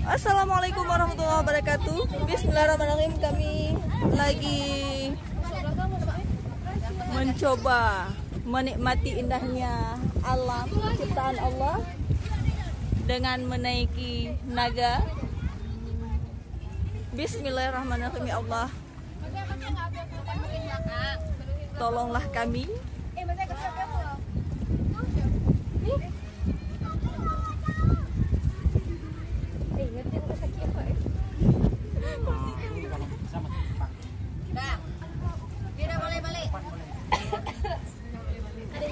Assalamualaikum warahmatullahi wabarakatuh. Bismillahirrahmanirrahim. Kami lagi mencoba menikmati indahnya alam ciptaan Allah dengan menaiki naga. Bismillahirrahmanirrahim. Ya Allah, tolonglah kami.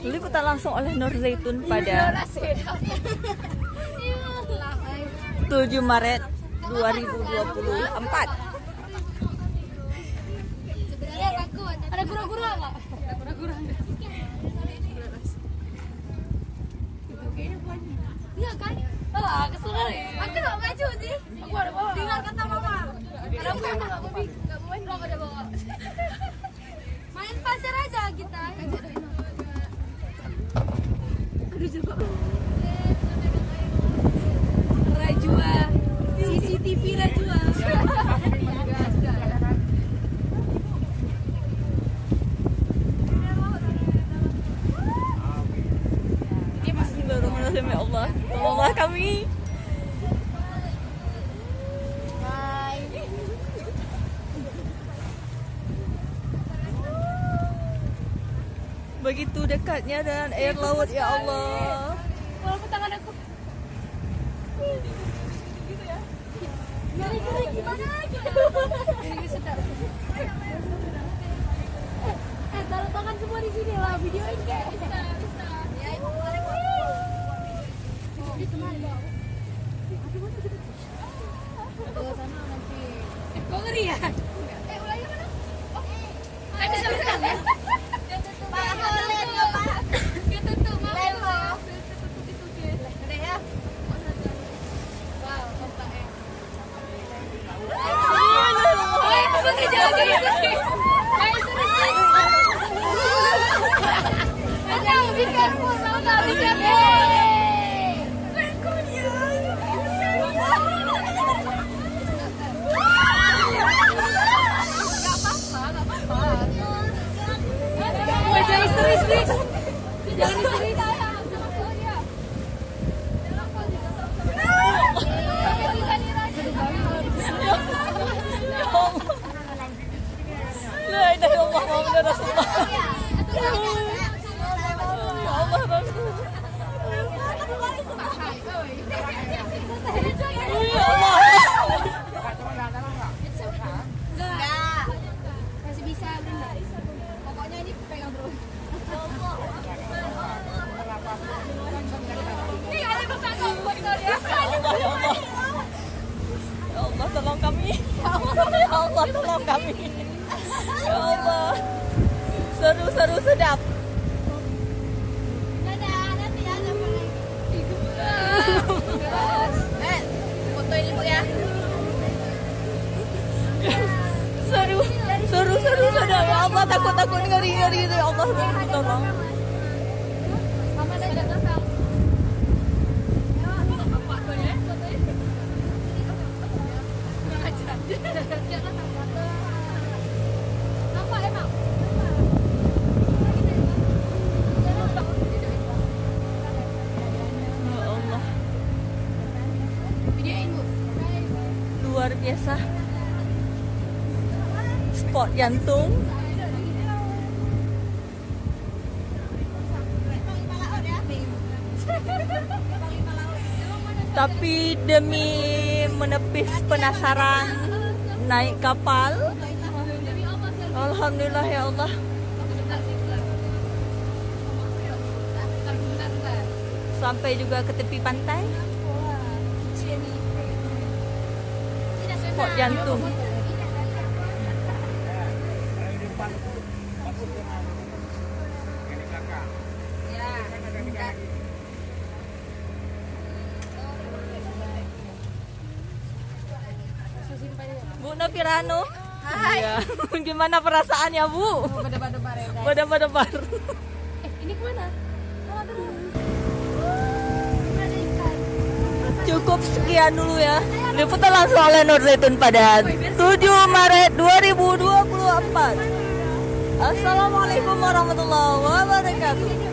Liputan langsung oleh Nur Zaitun pada 7 Maret 2024. Ada gura-gura nggak? Ada gura-gura. Iya kan? Oh, kesel kali. Aku nggak maju sih. Aku ada bawa. Dengar kata mama. Ada apa yang nggak mau? Nggak mau main. Ada bawa. Main pasir aja kita. Aduh juga. Rajua. CCTV Rajua. Bismillahirrahmanirrahim. Ya Allah, tolonglah kami. Begitu dekatnya dengan air laut, ya Allah. Walaupun tangan aku gitu ya. Gimana gitu? Ini sedap. Taruh tangan semua di sini lah, videoin kayak bisa. Ya, ibu boleh di teman bawa. Ke sana nanti. Kok ngeri ya? Ulangnya mana? Oh. Ada sebentar ya. Pak, boleh dong, Pak. Ditutup, mau. Tutup itu dia. Gede ya. Wow, kompaknya. Oi, kamu kerja lagi. Ayo, serius. Ayo, be careful, mau nggak be careful. Jangan istri-istri. Jangan istri. La ilaha illallah Muhammadur Rasulullah. Ya Allah, Rasul. Ya Allah. Enggak. Masih bisa, Bunda. Pokoknya ini pegang terus. Ini ada bertanggung jawab ya. Ya Allah. Ya Allah, tolong kami. Ya Allah, tolong kami. Ya Allah. Seru-seru sedap. Dadah, nanti ada apa lagi? Fotoin ibu ya. Seru sedap. Ya Allah, takut ngeri ya Allah, tolong. Mama ada nggak? Nampak emang? Ya Allah, Videoin bu. luar biasa. Spot jantung. Tapi demi menepis penasaran naik kapal, alhamdulillah ya Allah. Sampai juga ke tepi pantai. Spot jantung. Bu Nafirano. Hai. Ya. Gimana perasaannya, Bu? Berdebar-debar ya. Berdebar-debar. Ini kemana? Cuk cukup sekian dulu ya. Liputan langsung oleh Nur Zaitun pada 7 Maret 2024. Assalamualaikum warahmatullahi wabarakatuh.